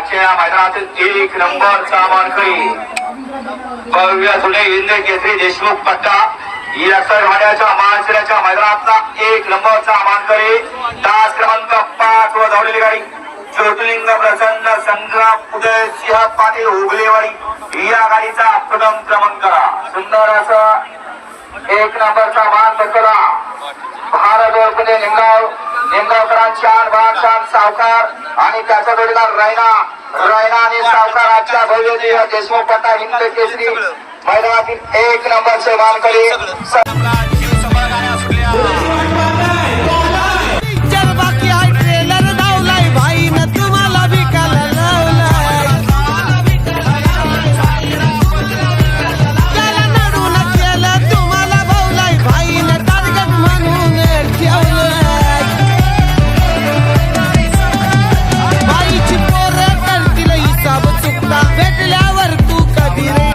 आजच्या मैदानातील 1 नंबरचा मानकरी भव्य जुने हिंद केसरी देशमुख पट्टा वाड्याच्या महाशिराच्या मैदानातला 1 नंबरचा मानकरी तास क्रमांक 5 व धावलेली गाडी ज्योतिर्लिंग प्रसन्न संग्राम उदय सिंह पाटील हुगलेवाडी या गाडीचा प्रथम क्रमांक करा. सुंदर असं 1 नंबरचा मान पटकरा. भारत ओळखले निमगावकरांची आन शान सावकार आणि त्याचा जोडीदार रायना आणि सावकार आजच्या भव्य देशमुख पट्टा हिंद केसरी मैदानातील 1 नंबरचे मानकरी.